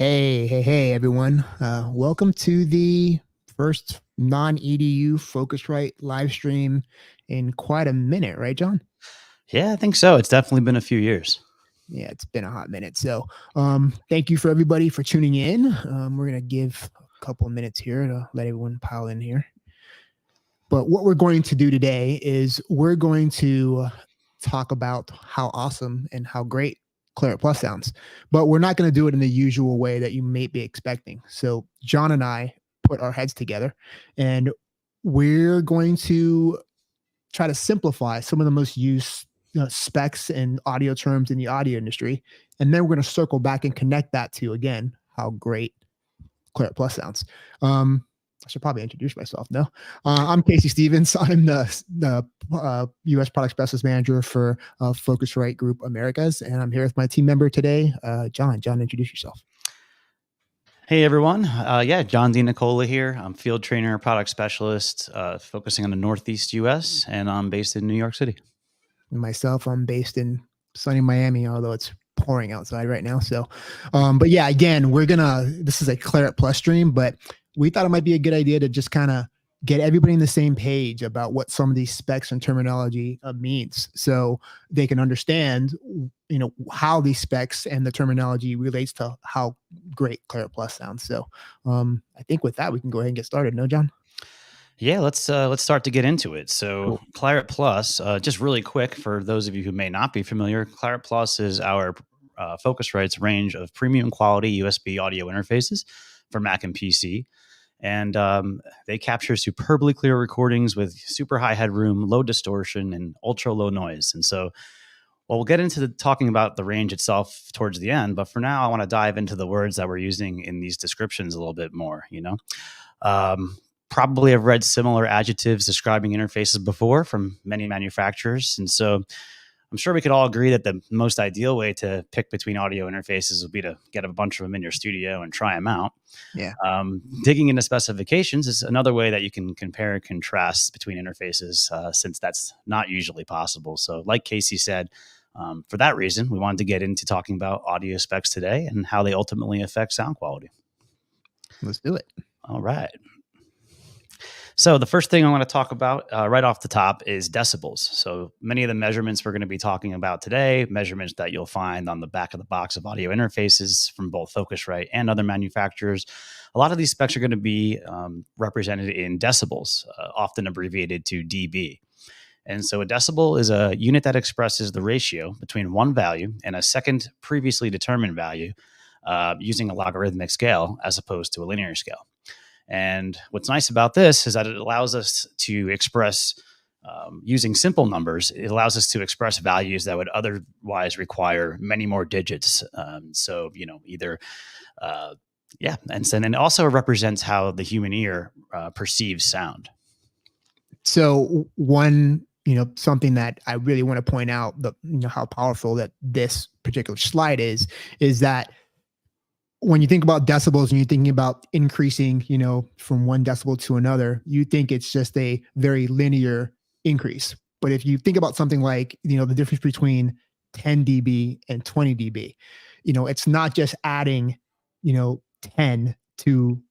Hey, everyone. Welcome to the first non-EDU Focusrite live stream in quite a minute, right, John? Yeah, I think so. It's definitely been a few years. Yeah, it's been a hot minute. So thank you for everybody for tuning in. We're going to give a couple of minutes here to let everyone pile in here. But what we're going to do today is we're going to talk about how awesome and how great Clarett Plus sounds, but we're not going to do it in the usual way that you may be expecting. So John and I put our heads together and we're going to try to simplify some of the most used specs and audio terms in the audio industry. And then we're going to circle back and connect that to, again, how great Clarett Plus sounds. I should probably introduce myself. No, I'm Casey Stevens. I'm the U.S. Product Specialist Manager for Focusrite Group Americas, and I'm here with my team member today, John. John, introduce yourself. Hey, everyone. John DiNicola here. I'm field trainer, product specialist, focusing on the Northeast U.S., and I'm based in New York City. And myself, I'm based in sunny Miami, although it's pouring outside right now. So, but yeah, again, this is a Clarett Plus stream, but we thought it might be a good idea to just kind of get everybody on the same page about what some of these specs and terminology means, so they can understand, how these specs and the terminology relates to how great Clarett Plus sounds. So I think with that, we can go ahead and get started. No, John? Yeah, let's start to get into it. So cool. Clarett Plus, just really quick for those of you who may not be familiar, Clarett Plus is our Focusrite's range of premium quality USB audio interfaces for Mac and PC. And they capture superbly clear recordings with super high headroom, low distortion, and ultra low noise. And so, we'll get into talking about the range itself towards the end. But for now, I want to dive into the words that we're using in these descriptions a little bit more. Probably have read similar adjectives describing interfaces before from many manufacturers. And so I'm sure we could all agree that the most ideal way to pick between audio interfaces would be to get a bunch of them in your studio and try them out. Yeah. Digging into specifications is another way that you can compare and contrast between interfaces, since that's not usually possible. So like Casey said, for that reason, we wanted to get into talking about audio specs today and how they ultimately affect sound quality. Let's do it. All right. So the first thing I want to talk about right off the top is decibels. So many of the measurements we're going to be talking about today, measurements that you'll find on the back of the box of audio interfaces from both Focusrite and other manufacturers. A lot of these specs are going to be represented in decibels, often abbreviated to dB. And so a decibel is a unit that expresses the ratio between one value and a second previously determined value using a logarithmic scale as opposed to a linear scale. And what's nice about this is that it allows us to express, using simple numbers, it allows us to express values that would otherwise require many more digits. And then it also represents how the human ear perceives sound. So something that I really want to point out, how powerful that this particular slide is that when you think about decibels and you're thinking about increasing, from 1 decibel to another, you think it's just a very linear increase. But if you think about something like, the difference between 10 dB and 20 dB, it's not just adding, 10 to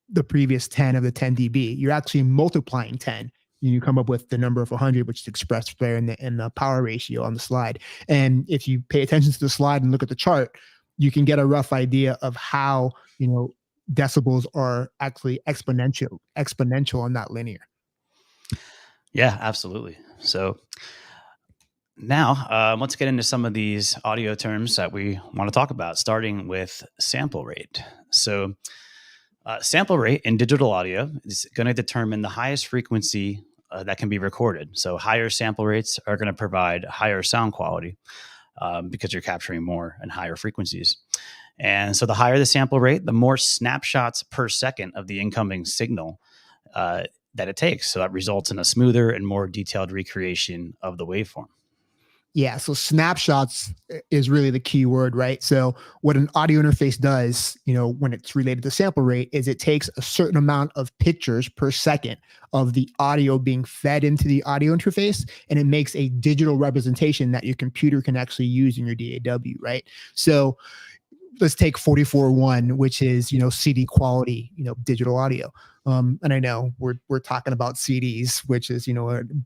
the previous 10 of the 10 dB. You're actually multiplying 10. You come up with the number of 100, which is expressed there in the power ratio on the slide. And if you pay attention to the slide and look at the chart, you can get a rough idea of how, decibels are actually exponential and not linear. Yeah, absolutely. So now let's get into some of these audio terms that we want to talk about, starting with sample rate. So sample rate in digital audio is going to determine the highest frequency that can be recorded. So higher sample rates are going to provide higher sound quality because you're capturing more and higher frequencies. And so the higher the sample rate, the more snapshots per second of the incoming signal that it takes. So that results in a smoother and more detailed recreation of the waveform. Yeah, so snapshots is really the key word, right? So what an audio interface does, when it's related to sample rate, is it takes a certain amount of pictures per second of the audio being fed into the audio interface, and it makes a digital representation that your computer can actually use in your DAW, right? So let's take 44.1, which is, CD quality, digital audio. And I know we're talking about CDs, which is,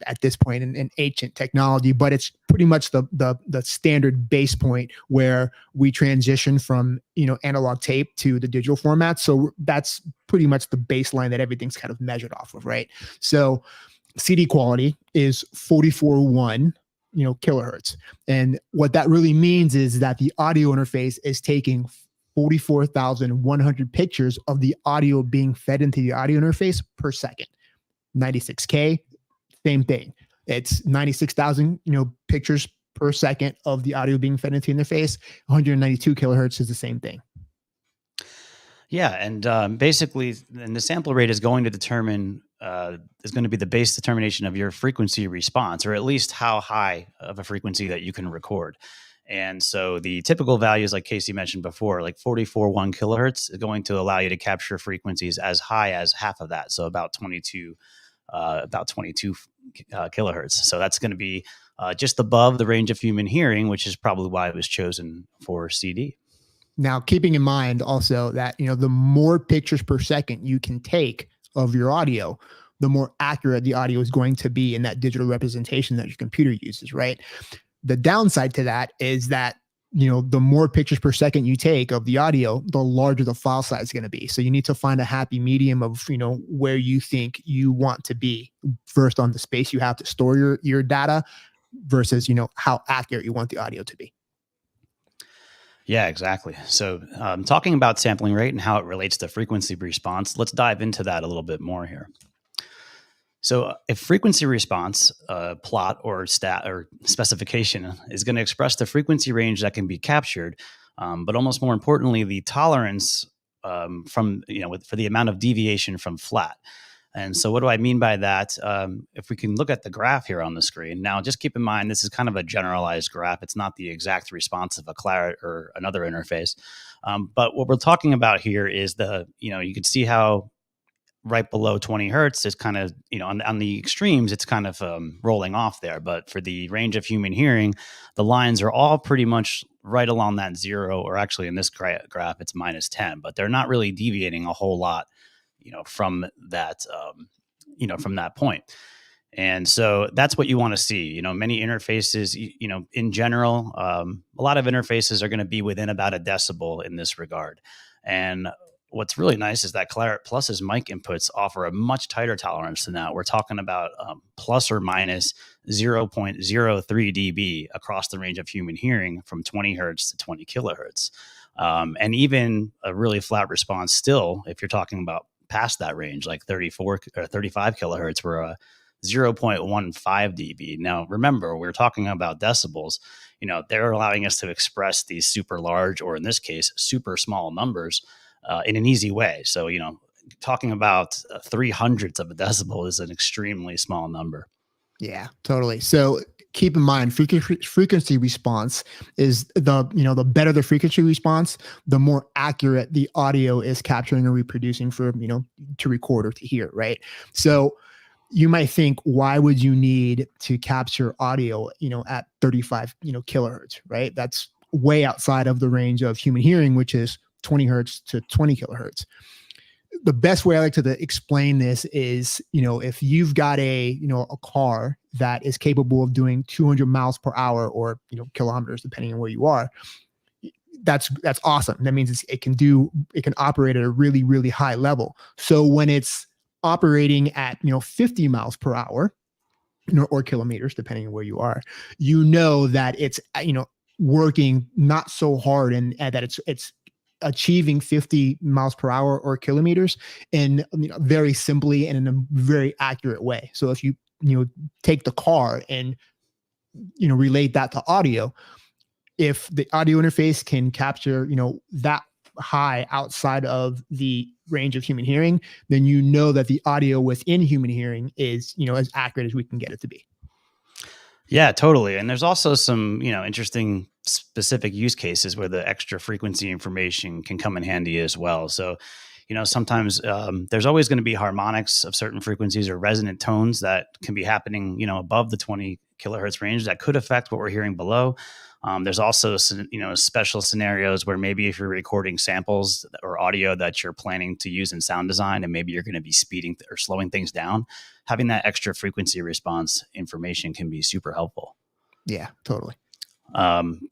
at this point an ancient technology, but it's pretty much the standard base point where we transition from, analog tape to the digital format. So that's pretty much the baseline that everything's kind of measured off of, right? So CD quality is 44.1, kilohertz. And what that really means is that the audio interface is taking 44,100 pictures of the audio being fed into the audio interface per second. 96K, same thing. It's 96,000, pictures per second of the audio being fed into the interface. 192 kilohertz is the same thing. Yeah, and basically, and the sample rate is going to determine is going to be the base determination of your frequency response, or at least how high of a frequency that you can record. And so the typical values, like Casey mentioned before, like 44.1 kilohertz, is going to allow you to capture frequencies as high as half of that, so about 22 kilohertz. So that's going to be just above the range of human hearing, which is probably why it was chosen for CD. Now, keeping in mind also that, the more pictures per second you can take of your audio, the more accurate the audio is going to be in that digital representation that your computer uses, right? The downside to that is that, the more pictures per second you take of the audio, the larger the file size is going to be. So you need to find a happy medium of, where you think you want to be first on the space you have to store your data versus, how accurate you want the audio to be. Yeah, exactly. So talking about sampling rate and how it relates to frequency response, let's dive into that a little bit more here. So if frequency response plot or stat or specification is going to express the frequency range that can be captured, but almost more importantly, the tolerance from, for the amount of deviation from flat. And so what do I mean by that? If we can look at the graph here on the screen. Now, just keep in mind, this is kind of a generalized graph. It's not the exact response of a Clarett or another interface. But what we're talking about here is you can see how right below 20 hertz is kind of, on the extremes, it's kind of rolling off there. But for the range of human hearing, the lines are all pretty much right along that zero, or actually in this graph, it's -10, but they're not really deviating a whole lot from that, from that point. And so that's what you want to see. Many interfaces, in general, a lot of interfaces are going to be within about a decibel in this regard. And what's really nice is that Clarett Plus's mic inputs offer a much tighter tolerance than that. We're talking about plus or minus 0.03 dB across the range of human hearing from 20 hertz to 20 kilohertz. And even a really flat response still, if you're talking about past that range, like 34 or 35 kilohertz, we're a 0.15 dB. Now, remember, we're talking about decibels. They're allowing us to express these super large, or in this case, super small numbers in an easy way. So, talking about 300ths of a decibel is an extremely small number. Yeah, totally. So keep in mind, frequency response is the better the frequency response, the more accurate the audio is capturing or reproducing for, to record or to hear, right? So you might think, why would you need to capture audio, at 35, kilohertz, right? That's way outside of the range of human hearing, which is 20 hertz to 20 kilohertz. The best way I like to explain this is, if you've got a car that is capable of doing 200 miles per hour or, kilometers, depending on where you are, that's awesome. That means it can operate at a really, really high level. So when it's operating at, 50 miles per hour, or kilometers, depending on where you are, that it's, working not so hard and that it's achieving 50 miles per hour or kilometers in very simply and in a very accurate way. So if you take the car and relate that to audio, if the audio interface can capture that high outside of the range of human hearing, then that the audio within human hearing is as accurate as we can get it to be. Yeah, totally. And there's also some, interesting specific use cases where the extra frequency information can come in handy as well. So, sometimes there's always going to be harmonics of certain frequencies or resonant tones that can be happening, above the 20 kilohertz range that could affect what we're hearing below. There's also, special scenarios where maybe if you're recording samples or audio that you're planning to use in sound design, and maybe you're going to be speeding or slowing things down, having that extra frequency response information can be super helpful. Yeah, totally.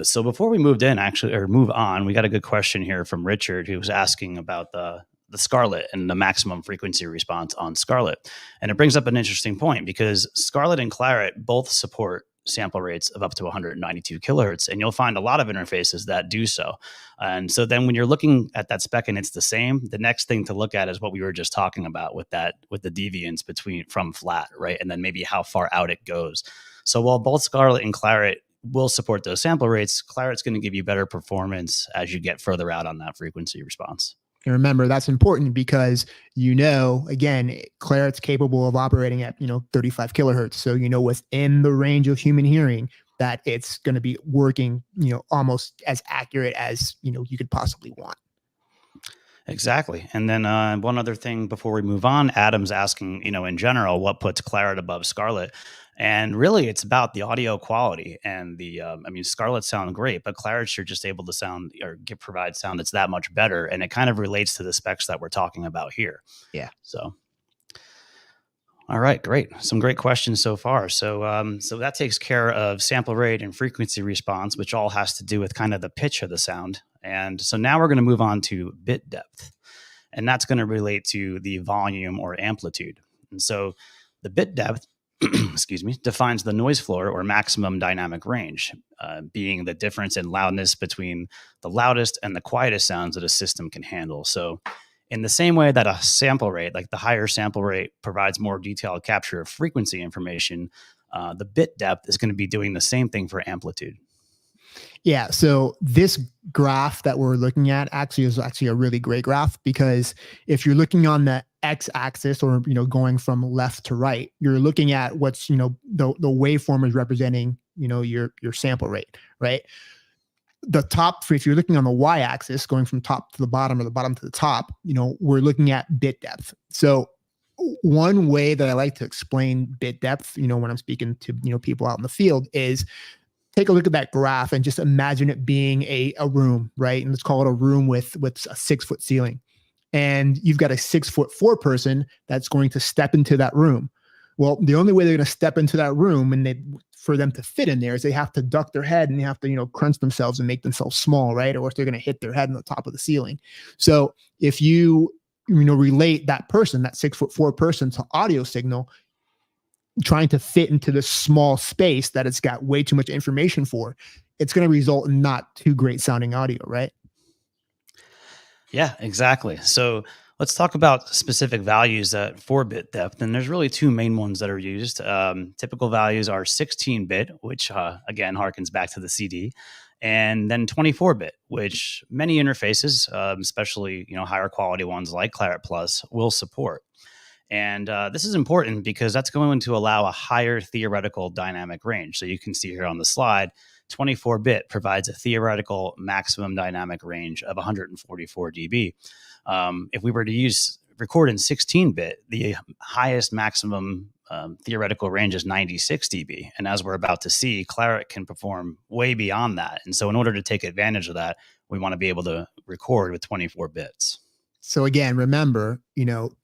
So before we move on, we got a good question here from Richard, who was asking about the Scarlett and the maximum frequency response on Scarlett. And it brings up an interesting point, because Scarlett and Clarett both support sample rates of up to 192 kilohertz, and you'll find a lot of interfaces that do so. And so then when you're looking at that spec and it's the same, the next thing to look at is what we were just talking about with the deviance from flat, right? And then maybe how far out it goes. So while both Scarlett and Clarett will support those sample rates, Clarett's going to give you better performance as you get further out on that frequency response. And remember, that's important because, again, Clarett's capable of operating at, 35 kilohertz. So, within the range of human hearing, that it's going to be working, almost as accurate as, you could possibly want. Exactly. And then one other thing before we move on, Adam's asking, in general, what puts Clarett above Scarlett? And really, it's about the audio quality. And Scarlett sound great, but Clarett's you're just able to provide sound that's that much better. And it kind of relates to the specs that we're talking about here. Yeah. So, all right, great. Some great questions so far. So that takes care of sample rate and frequency response, which all has to do with kind of the pitch of the sound. And so now we're going to move on to bit depth, and that's going to relate to the volume or amplitude. And so the bit depth, defines the noise floor or maximum dynamic range, being the difference in loudness between the loudest and the quietest sounds that a system can handle. So in the same way that a sample rate, like the higher sample rate, provides more detailed capture of frequency information, the bit depth is going to be doing the same thing for amplitude. Yeah. So this graph that we're looking at is a really great graph, because if you're looking on the x-axis, or going from left to right, you're looking at what's the waveform is representing your sample rate, right? The top, if you're looking on the y-axis, going from top to the bottom or the bottom to the top, we're looking at bit depth. So one way that I like to explain bit depth, when I'm speaking to people out in the field, is take a look at that graph and just imagine it being a room, right? And let's call it a room with a 6-foot ceiling. And you've got a 6'4" person that's going to step into that room. Well, the only way they're going to step into that room for them to fit in there is they have to duck their head, and they have to, crunch themselves and make themselves small, right? Or if they're going to hit their head on the top of the ceiling. So if you, relate that person, that 6'4" person, to audio signal, trying to fit into this small space that it's got way too much information for, it's going to result in not too great sounding audio, right? Yeah, exactly. So let's talk about specific values for bit depth. And there's really two main ones that are used. Typical values are 16-bit, which again harkens back to the CD, and then 24-bit, which many interfaces, especially higher quality ones like Clarett Plus, will support. And this is important because that's going to allow a higher theoretical dynamic range. So you can see here on the slide, 24-bit provides a theoretical maximum dynamic range of 144 dB. If we were to record in 16-bit, the highest maximum theoretical range is 96 dB. And as we're about to see, Clarett can perform way beyond that. And so in order to take advantage of that, we want to be able to record with 24 bits. So again, remember,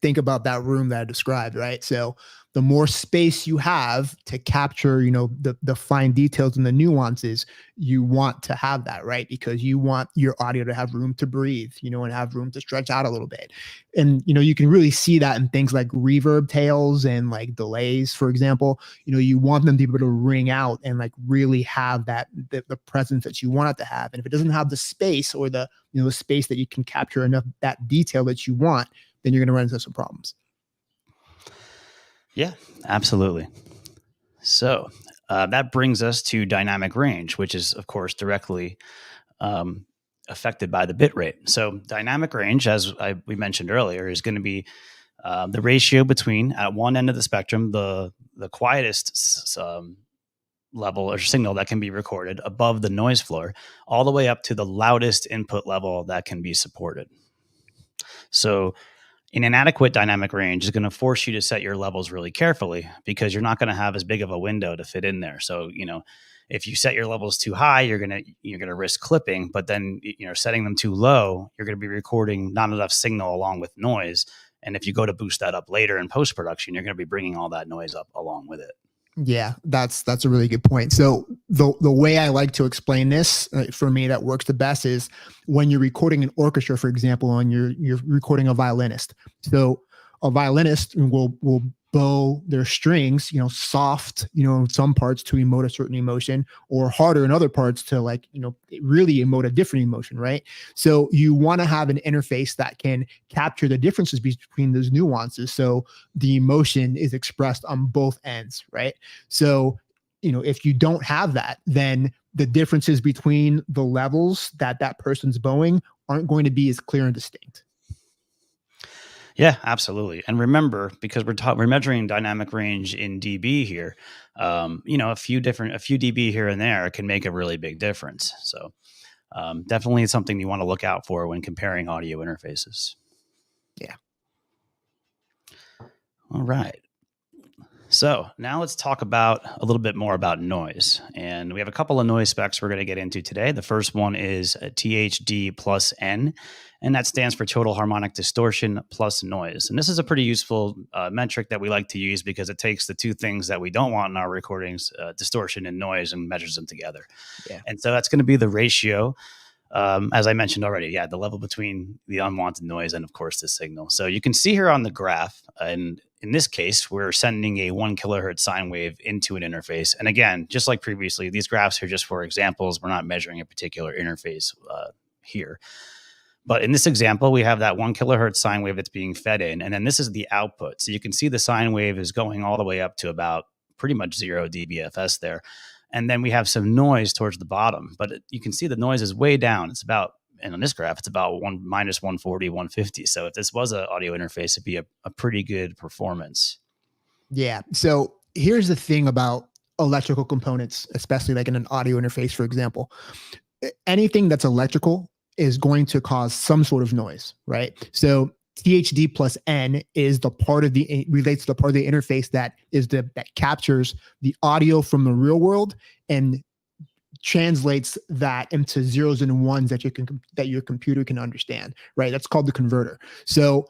think about that room that I described, right? So the more space you have to capture, the fine details and the nuances, you want to have that, right? Because you want your audio to have room to breathe, and have room to stretch out a little bit. And, you can really see that in things like reverb tails and like delays, for example. You want them to be able to ring out and like really have that, the presence that you want it to have. And if it doesn't have the space, or the space that you can capture enough that detail that you want, then you're going to run into some problems. Yeah, absolutely. So that brings us to dynamic range, which is, of course, directly affected by the bit rate. So dynamic range, as we mentioned earlier, is going to be the ratio between, at one end of the spectrum, the quietest level or signal that can be recorded above the noise floor, all the way up to the loudest input level that can be supported. So An inadequate dynamic range is going to force you to set your levels really carefully because you're not going to have as big of a window to fit in there. So, if you set your levels too high, you're going to risk clipping, but then, setting them too low, you're going to be recording not enough signal along with noise. And if you go to boost that up later in post-production, you're going to be bringing all that noise up along with it. Yeah, that's a really good point. So the way I like to explain this, for me, that works the best is when you're recording an orchestra, for example, and you're recording a violinist. So a violinist will bow their strings, soft, in some parts to emote a certain emotion, or harder in other parts to really emote a different emotion, right? So you want to have an interface that can capture the differences between those nuances. So the emotion is expressed on both ends, right? So, if you don't have that, then the differences between the levels that person's bowing aren't going to be as clear and distinct. Yeah, absolutely. And remember, because we're measuring dynamic range in dB here, a few dB here and there can make a really big difference. So definitely something you want to look out for when comparing audio interfaces. Yeah. All right. So now let's talk about a little bit more about noise. And we have a couple of noise specs we're going to get into today. The first one is a THD plus N, and that stands for total harmonic distortion plus noise. And this is a pretty useful metric that we like to use because it takes the two things that we don't want in our recordings, distortion and noise, and measures them together. Yeah. And so that's going to be the ratio. As I mentioned already, the level between the unwanted noise and, of course, the signal. So you can see here on the graph, and in this case, we're sending a 1 kilohertz sine wave into an interface. And again, just like previously, these graphs are just for examples. We're not measuring a particular interface here. But in this example, we have that 1 kilohertz sine wave that's being fed in, and then this is the output. So you can see the sine wave is going all the way up to about pretty much 0 dBFS there. And then we have some noise towards the bottom, but you can see the noise is way down. It's about, and on this graph, it's about minus 140, 150. So if this was an audio interface, it'd be a pretty good performance. Yeah. So here's the thing about electrical components, especially like in an audio interface, for example. Anything that's electrical is going to cause some sort of noise, right? So THD plus N is relates to the part of the interface that captures the audio from the real world and translates that into zeros and ones that your computer can understand, right? That's called the converter. So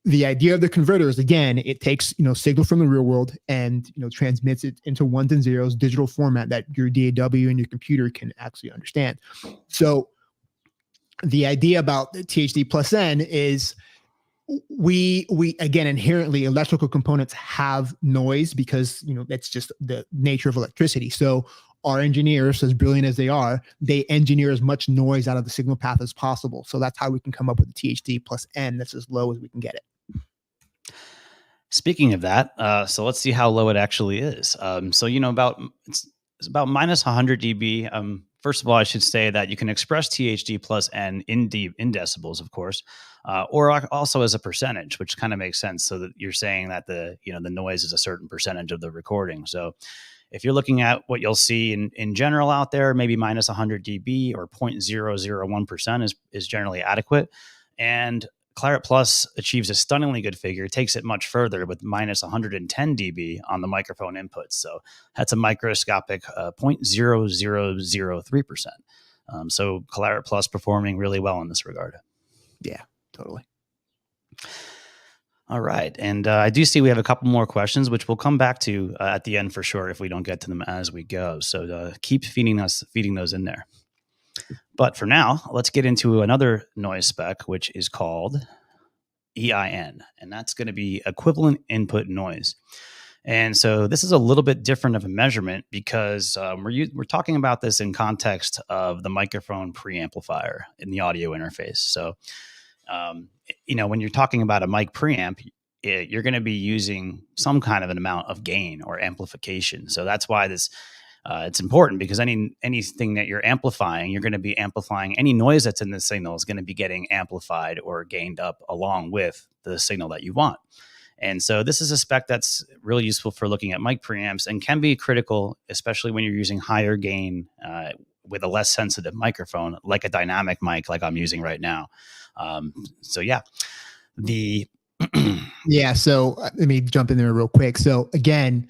the idea of the converter is, again, it takes signal from the real world and transmits it into ones and zeros, digital format that your DAW and your computer can actually understand. So the idea about the THD plus N is we again, inherently electrical components have noise because that's just the nature of electricity. So our engineers, as brilliant as they are, they engineer as much noise out of the signal path as possible. So that's how we can come up with the THD plus N that's as low as we can get it. Speaking of that, so let's see how low it actually is. So it's about minus 100 dB. First of all, I should say that you can express THD plus N in decibels, of course, or also as a percentage, which kind of makes sense. So that you're saying that the noise is a certain percentage of the recording. So if you're looking at what you'll see in general out there, maybe minus 100 dB or 0.001% is generally adequate. And Clarett Plus achieves a stunningly good figure. It takes it much further with minus 110 dB on the microphone inputs. So that's a microscopic 0.0003%. So Clarett Plus performing really well in this regard. Yeah, totally. All right. And I do see we have a couple more questions, which we'll come back to at the end for sure if we don't get to them as we go. So keep feeding those in there. But for now, let's get into another noise spec, which is called EIN, and that's going to be equivalent input noise. And so this is a little bit different of a measurement because we're talking about this in context of the microphone preamplifier in the audio interface. So, when you're talking about a mic preamp, you're going to be using some kind of an amount of gain or amplification. So that's why this it's important, because anything that you're amplifying, you're going to be amplifying any noise that's in the signal is going to be getting amplified or gained up along with the signal that you want. And so this is a spec that's really useful for looking at mic preamps and can be critical, especially when you're using higher gain with a less sensitive microphone, like a dynamic mic like I'm using right now. The Yeah. So let me jump in there real quick. So again,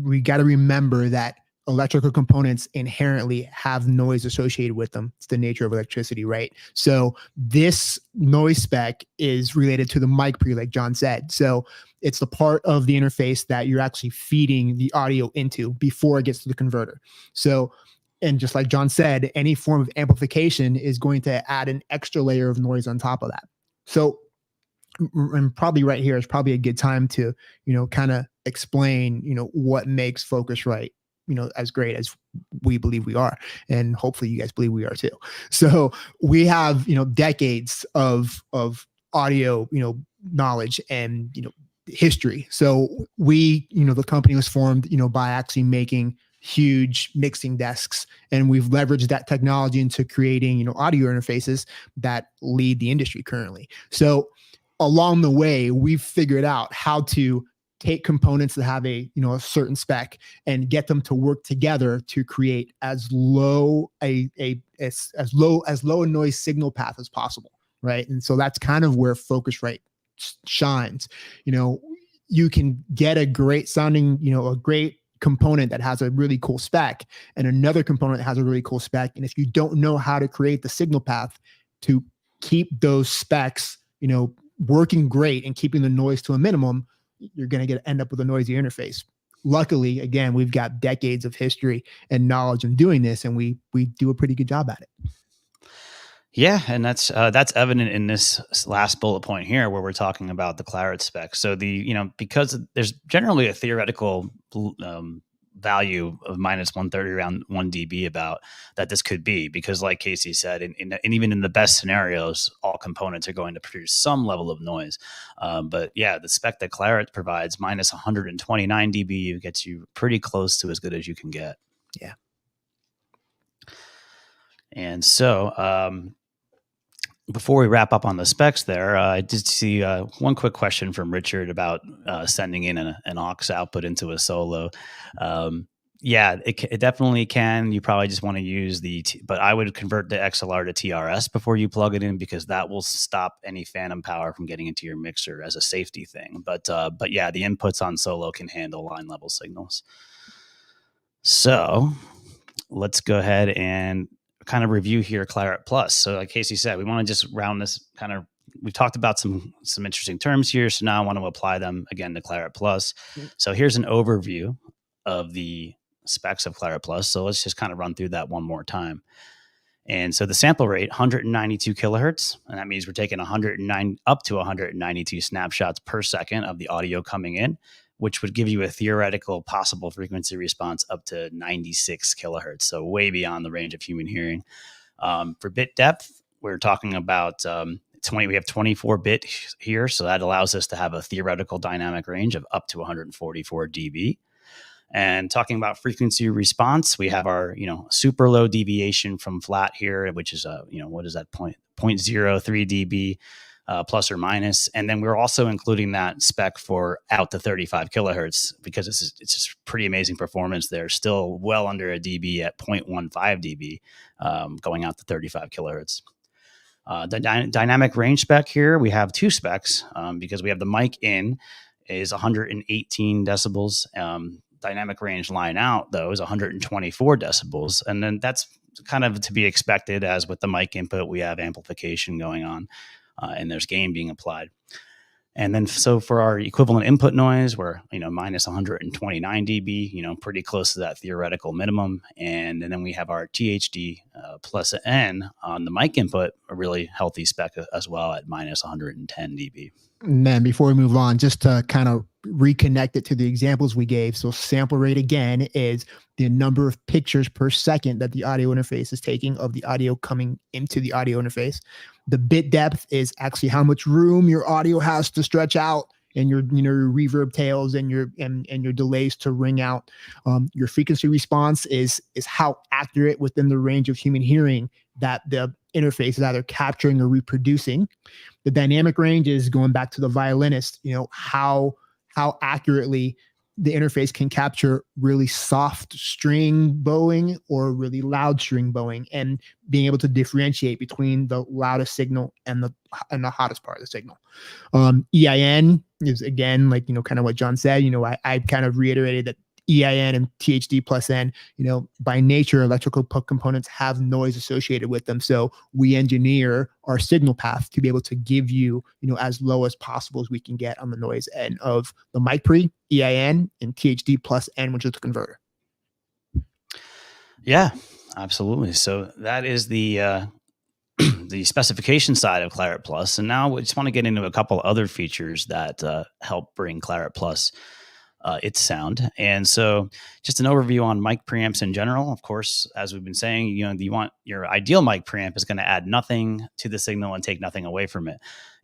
we got to remember that electrical components inherently have noise associated with them. It's the nature of electricity, right? So this noise spec is related to the mic pre, like John said. So it's the part of the interface that you're actually feeding the audio into before it gets to the converter. So, and just like John said, any form of amplification is going to add an extra layer of noise on top of that. So, and probably right here is probably a good time to, kind of explain, what makes Focusrite, as great as we believe we are. And hopefully you guys believe we are too. So we have, decades of audio, knowledge and, history. So we, the company was formed, by actually making huge mixing desks, and we've leveraged that technology into creating, audio interfaces that lead the industry currently. So along the way, we've figured out how to take components that have a certain spec and get them to work together to create as low a noise signal path as possible, right? And so that's kind of where Focusrite shines. You can get a great sounding, a great component that has a really cool spec and another component that has a really cool spec. And if you don't know how to create the signal path to keep those specs, working great and keeping the noise to a minimum, you're going to end up with a noisy interface. Luckily, again, we've got decades of history and knowledge in doing this, and we do a pretty good job at it. Yeah, and that's evident in this last bullet point here, where we're talking about the Clarett spec. So because there's generally a theoretical value of minus 130 around 1 dB about that this could be, because like Casey said, and even in the best scenarios, all components are going to produce some level of noise. But yeah, the spec that Clarett provides, minus 129 dB, gets you pretty close to as good as you can get. Yeah. And so before we wrap up on the specs there, I did see one quick question from Richard about sending in an aux output into a solo. Yeah, it definitely can. You probably just want to use but I would convert the XLR to TRS before you plug it in, because that will stop any phantom power from getting into your mixer as a safety thing. But yeah, the inputs on solo can handle line level signals. So let's go ahead and kind of review here Clarett Plus. So like Casey said, we want to just round this we've talked about some interesting terms here. So now I want to apply them again to Clarett Plus. So here's an overview of the specs of Clarett Plus. So let's just kind of run through that one more time. And so the sample rate, 192 kilohertz. And that means we're taking up to 192 snapshots per second of the audio coming in, which would give you a theoretical possible frequency response up to 96 kilohertz. So way beyond the range of human hearing. For bit depth, we're talking about we have 24 bit here. So that allows us to have a theoretical dynamic range of up to 144 dB. And talking about frequency response, we have our, super low deviation from flat here, which is what is that 0.03 dB. Plus or minus. And then we're also including that spec for out to 35 kilohertz, because it's just pretty amazing performance there. Still well under a dB at 0.15 dB, going out to 35 kilohertz. The dynamic range spec here, we have two specs, because we have the mic in is 118 decibels. Dynamic range line out, though, is 124 decibels. And then that's kind of to be expected, as with the mic input, we have amplification going on. And there's gain being applied. And then so for our equivalent input noise, we're minus 129 dB, pretty close to that theoretical minimum. And then we have our THD plus N on the mic input, a really healthy spec as well at minus 110 dB. And then before we move on, just to kind of reconnect it to the examples we gave. So sample rate again is the number of pictures per second that the audio interface is taking of the audio coming into the audio interface. The bit depth is actually how much room your audio has to stretch out, and your your reverb tails and your delays to ring out. Your frequency response is how accurate within the range of human hearing that the interface is either capturing or reproducing. The dynamic range is going back to the violinist, how accurately the interface can capture really soft string bowing or really loud string bowing, and being able to differentiate between the loudest signal and the hottest part of the signal. EIN is, again, like, kind of what John said. I kind of reiterated that EIN and THD plus N, by nature, electrical components have noise associated with them. So we engineer our signal path to be able to give you, as low as possible as we can get on the noise end of the mic pre, EIN, and THD plus N, which is the converter. Yeah, absolutely. So that is the the specification side of Clarett Plus. And now we just want to get into a couple other features that help bring Clarett Plus its sound. And so just an overview on mic preamps in general. Of course, as we've been saying, you want your ideal mic preamp is going to add nothing to the signal and take nothing away from it.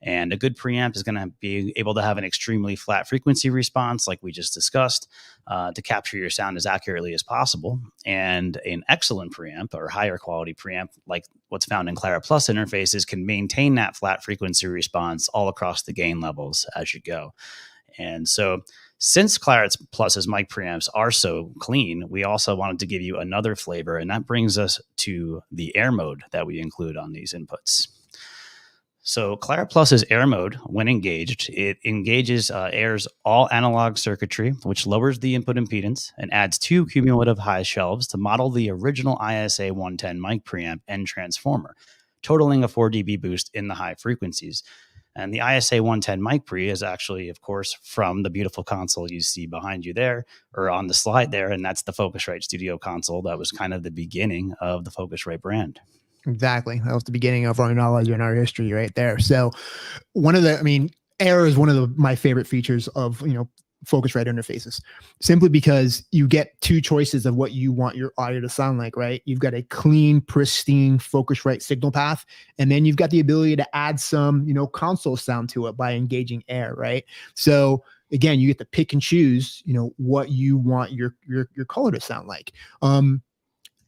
And a good preamp is going to be able to have an extremely flat frequency response, like we just discussed, to capture your sound as accurately as possible. And an excellent preamp, or higher quality preamp, like what's found in Clarett Plus interfaces, can maintain that flat frequency response all across the gain levels as you go. And so since Clarett Plus's mic preamps are so clean, we also wanted to give you another flavor, and that brings us to the air mode that we include on these inputs. So Clarett Plus's air mode, when engaged, it engages Air's all analog circuitry, which lowers the input impedance and adds 2 cumulative high shelves to model the original ISA 110 mic preamp and transformer, totaling a 4 dB boost in the high frequencies. And the ISA 110 mic pre is actually, of course, from the beautiful console you see behind you there, or on the slide there, and that's the Focusrite Studio console. That was kind of the beginning of the Focusrite brand. Exactly. That was the beginning of our knowledge and our history right there. So Air is one of my favorite features of, Focusrite interfaces, simply because you get 2 choices of what you want your audio to sound like, right? You've got a clean, pristine Focusrite signal path, and then you've got the ability to add some, console sound to it by engaging Air, right? So again, you get to pick and choose, what you want your color to sound like.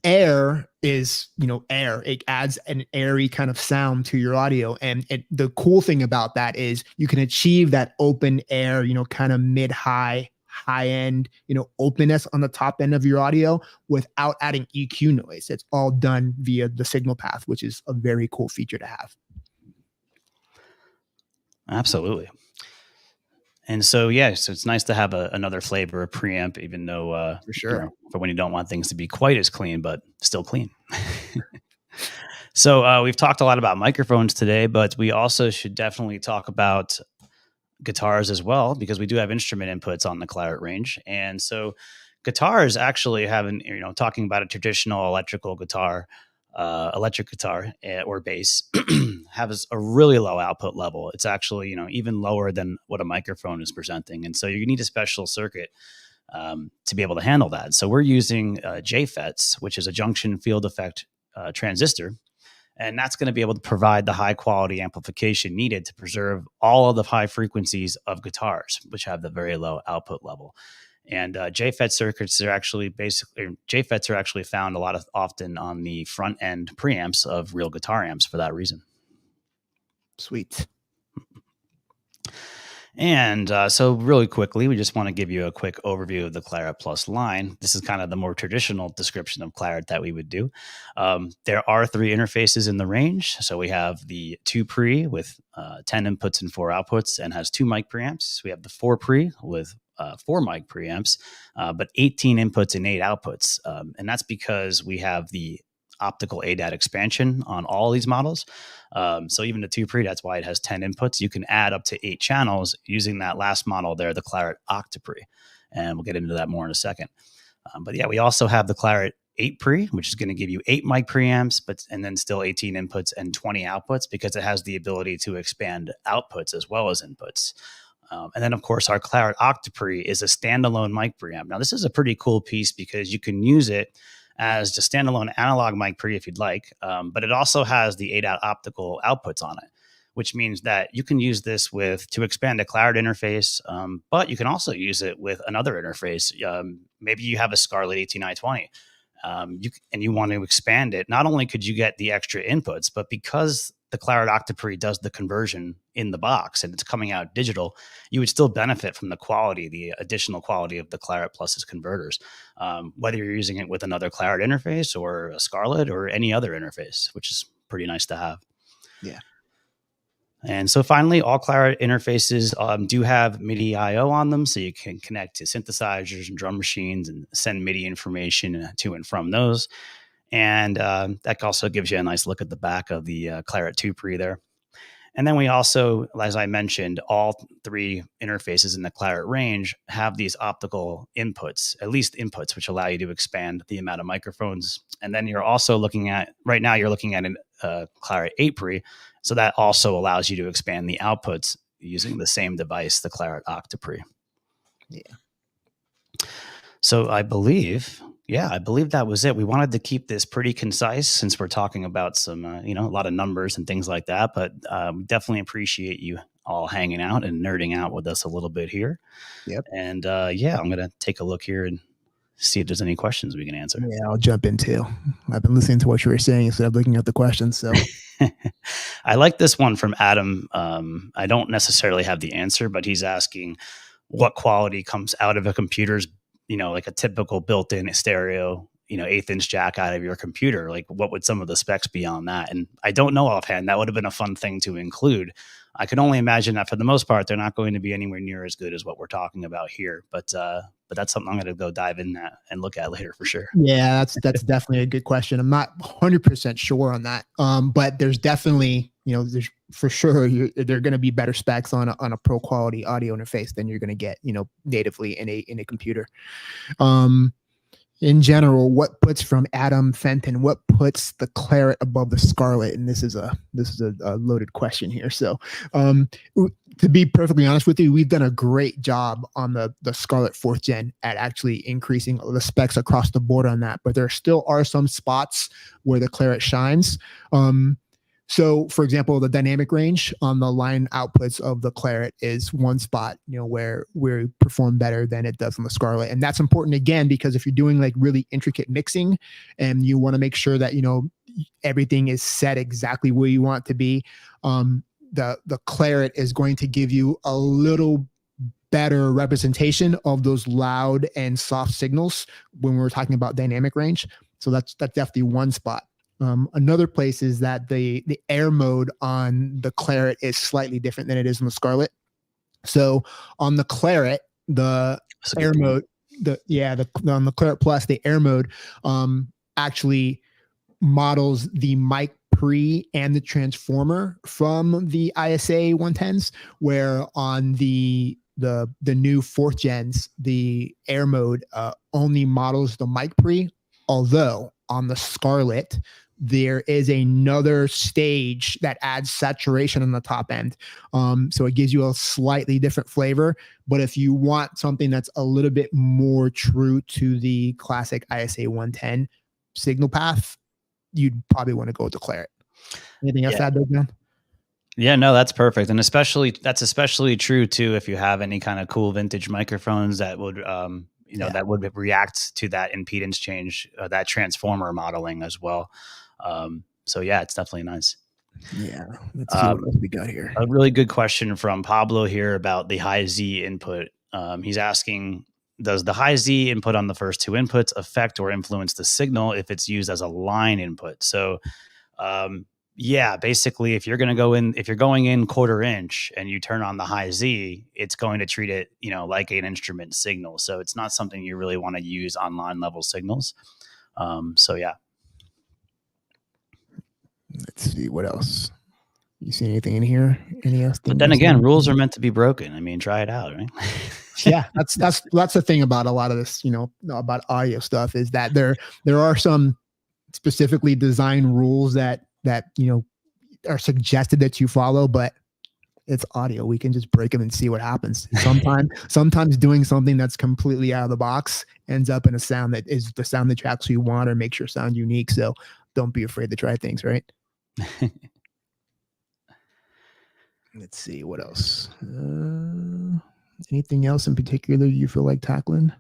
Air is, air. It adds an airy kind of sound to your audio. And the cool thing about that is you can achieve that open air, kind of mid-high, high-end, openness on the top end of your audio without adding EQ noise. It's all done via the signal path, which is a very cool feature to have. Absolutely. And so, so it's nice to have another flavor of preamp, even though, for sure, for when you don't want things to be quite as clean, but still clean. So we've talked a lot about microphones today, but we also should definitely talk about guitars as well, because we do have instrument inputs on the Clarett range. And so guitars actually have talking about a traditional electric guitar or bass has a really low output level. It's actually, even lower than what a microphone is presenting. And so you need a special circuit to be able to handle that. So we're using JFETs, which is a junction field effect transistor. And that's going to be able to provide the high quality amplification needed to preserve all of the high frequencies of guitars, which have the very low output level. And JFET circuits are actually JFETs are actually found often on the front end preamps of real guitar amps for that reason. Sweet. And so really quickly, we just want to give you a quick overview of the Clarett Plus line. This is kind of the more traditional description of Clarett that we would do. There are 3 interfaces in the range. So we have the 2 pre with 10 inputs and 4 outputs and has 2 mic preamps. We have the 4 pre with 4 mic preamps, but 18 inputs and 8 outputs. And that's because we have the optical ADAT expansion on all these models. So even the 2 pre, that's why it has 10 inputs. You can add up to 8 channels using that last model there, the Clarett Octapre. And we'll get into that more in a second. But we also have the Clarett 8 pre, which is going to give you 8 mic preamps, and then still 18 inputs and 20 outputs, because it has the ability to expand outputs as well as inputs. And then, of course, our Clarett Octapre is a standalone mic preamp. Now, this is a pretty cool piece because you can use it as just standalone analog mic pre if you'd like, but it also has the ADAT optical outputs on it, which means that you can use this to expand a Clarett interface, but you can also use it with another interface. Maybe you have a Scarlett 18i20, and you want to expand it. Not only could you get the extra inputs, but because the Clarett Octopre does the conversion in the box and it's coming out digital, you would still benefit from the quality, the additional quality of the Clarett Plus's converters, whether you're using it with another Clarett interface or a Scarlett or any other interface, which is pretty nice to have. Yeah. And so finally, all Clarett interfaces do have MIDI I/O on them, so you can connect to synthesizers and drum machines and send MIDI information to and from those. And that also gives you a nice look at the back of the Clarett 2 Pre there. And then we also, as I mentioned, all three interfaces in the Clarett range have these optical inputs, at least inputs, which allow you to expand the amount of microphones. And then you're also looking at, right now you're looking at a Clarett 8 Pre. So that also allows you to expand the outputs using the same device, the Clarett Octopre. Yeah. So I believe that was it. We wanted to keep this pretty concise since we're talking about some, a lot of numbers and things like that. But definitely appreciate you all hanging out and nerding out with us a little bit here. Yep. And I'm going to take a look here and see if there's any questions we can answer. Yeah, I'll jump in too. I've been listening to what you were saying instead of looking at the questions. So I like this one from Adam. I don't necessarily have the answer, but he's asking what quality comes out of a computer's, like a typical built-in stereo, 1/8-inch jack out of your computer. Like, what would some of the specs be on that? And I don't know offhand. That would have been a fun thing to include. I can only imagine that for the most part, they're not going to be anywhere near as good as what we're talking about here. But that's something I'm going to go dive in that and look at later for sure. Yeah, that's definitely a good question. I'm not 100% sure on that. But there's definitely, there's for sure there are going to be better specs on a pro quality audio interface than you're going to get, natively in a computer. In general, what puts from Adam Fenton, what puts the Clarett above the Scarlett? And this is a loaded question here. So, to be perfectly honest with you, we've done a great job on the Scarlett 4th Gen at actually increasing the specs across the board on that. But there still are some spots where the Clarett shines. So, for example, the dynamic range on the line outputs of the Clarett is one spot, where we perform better than it does on the Scarlett. And that's important, again, because if you're doing like really intricate mixing and you want to make sure that, everything is set exactly where you want it to be, the Clarett is going to give you a little better representation of those loud and soft signals when we're talking about dynamic range. So that's definitely one spot. Another place is that the air mode on the Clarett is slightly different than it is on the Scarlett. So on the Clarett, the air mode, on the Clarett Plus, the air mode actually models the mic pre and the transformer from the ISA 110s, where on the new 4th gens, the air mode only models the mic pre, although on the Scarlett, there is another stage that adds saturation on the top end. So it gives you a slightly different flavor. But if you want something that's a little bit more true to the classic ISA 110 signal path, you'd probably want to go with the Clarett. Anything else to add there, Ben? Yeah, no, that's perfect. And that's especially true too if you have any kind of cool vintage microphones that would that would react to that impedance change, that transformer modeling as well. So yeah, it's definitely nice. Yeah. Let's see what else we got here. A really good question from Pablo here about the high Z input. He's asking, does the high Z input on the first two inputs affect or influence the signal if it's used as a line input? So, basically if you're going in 1/4 inch and you turn on the high Z, it's going to treat it, like an instrument signal. So it's not something you really want to use on line level signals. Let's see what else. You see anything in here? Any else? But then again, rules are meant to be broken. I mean, try it out, right? Yeah, that's the thing about a lot of this, about audio stuff, is that there are some specifically designed rules that are suggested that you follow, but it's audio. We can just break them and see what happens. Sometimes doing something that's completely out of the box ends up in a sound that is the sound that you actually want or makes your sound unique. So don't be afraid to try things, right? Let's see what else. Anything else in particular you feel like tackling?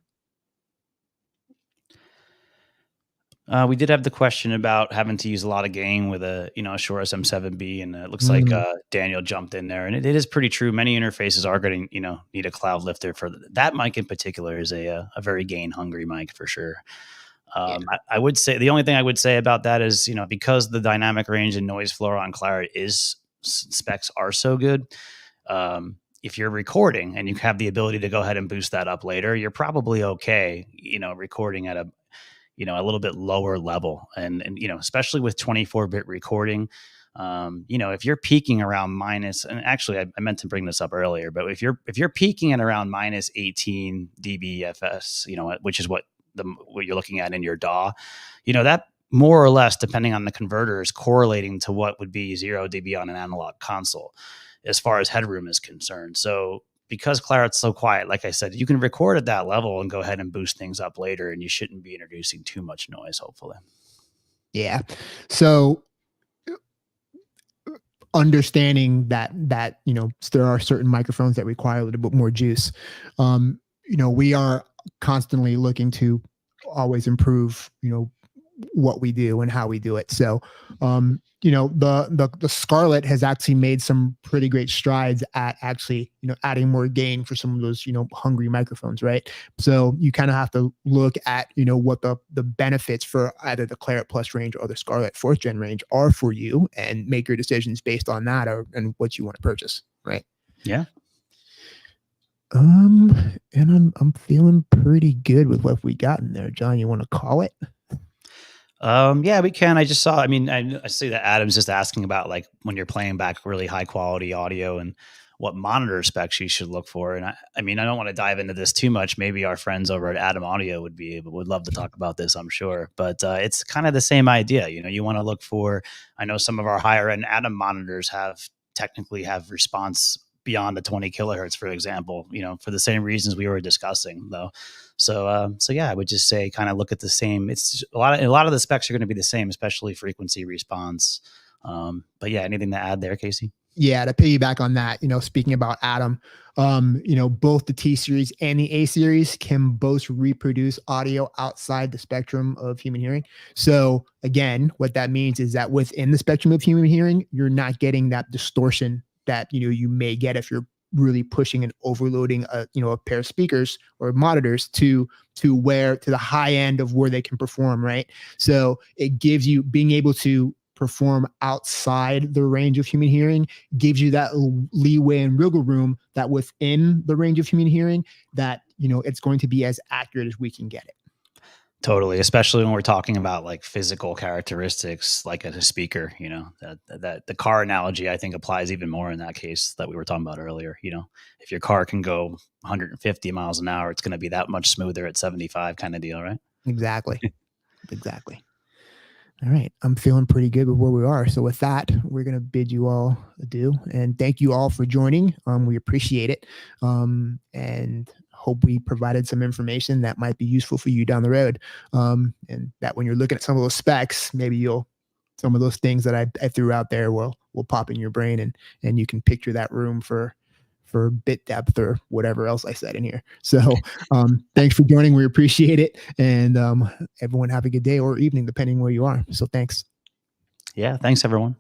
We did have the question about having to use a lot of gain with a Shure SM7B, and it looks like Daniel jumped in there, and it is pretty true. Many interfaces are going to need a cloud lifter for that mic in particular is a very gain hungry mic for sure. I would say the only thing I would say about that is because the dynamic range and noise floor on Clarett specs are so good. If you're recording and you have the ability to go ahead and boost that up later, you're probably okay. Recording at a little bit lower level, and especially with 24-bit recording, if you're peaking around minus, and actually I meant to bring this up earlier, but if you're peaking at around minus 18 dBFS, which is what you're looking at in your DAW, that more or less, depending on the converter, is correlating to what would be 0 dB on an analog console as far as headroom is concerned. So because Clarett's so quiet, like I said, you can record at that level and go ahead and boost things up later, and you shouldn't be introducing too much noise, hopefully. Yeah. So understanding that there are certain microphones that require a little bit more juice. We are constantly looking to always improve, what we do and how we do it. So, the Scarlett has actually made some pretty great strides at actually, adding more gain for some of those, hungry microphones, right? So you kind of have to look at, what the benefits for either the Clarett Plus range or the Scarlett 4th gen range are for you, and make your decisions based on that and what you want to purchase, right? Yeah. And I'm feeling pretty good with what we got in there. John, you want to call it? Yeah, we can. I just saw, I see that Adam's just asking about like when you're playing back really high quality audio and what monitor specs you should look for. And I don't want to dive into this too much. Maybe our friends over at Adam Audio would love to talk about this, I'm sure. But it's kind of the same idea. You want to look for, I know some of our higher end Adam monitors technically have response beyond the 20 kilohertz, for example, for the same reasons we were discussing though. So yeah, I would just say kind of look at the same. It's a lot of the specs are going to be the same, especially frequency response. But yeah, anything to add there, Casey? Yeah, to piggyback on that, speaking about Adam, both the T series and the A series can both reproduce audio outside the spectrum of human hearing. So again, what that means is that within the spectrum of human hearing, you're not getting that distortion that you may get if you're really pushing and overloading a pair of speakers or monitors to the high end of where they can perform, right? So it gives you being able to perform outside the range of human hearing, gives you that leeway and wiggle room that within the range of human hearing that it's going to be as accurate as we can get it. Totally, especially when we're talking about like physical characteristics, like a speaker. That the car analogy I think applies even more in that case that we were talking about earlier. If your car can go 150 miles an hour, it's going to be that much smoother at 75, kind of deal, right? Exactly. All right, I'm feeling pretty good with where we are. So with that, we're going to bid you all adieu, and thank you all for joining. We appreciate it, and hope we provided some information that might be useful for you down the road. And that when you're looking at some of those specs, maybe some of those things that I threw out there will pop in your brain, and you can picture that room for bit depth or whatever else I said in here. So thanks for joining. We appreciate it. And everyone have a good day or evening, depending where you are. So thanks. Yeah. Thanks everyone.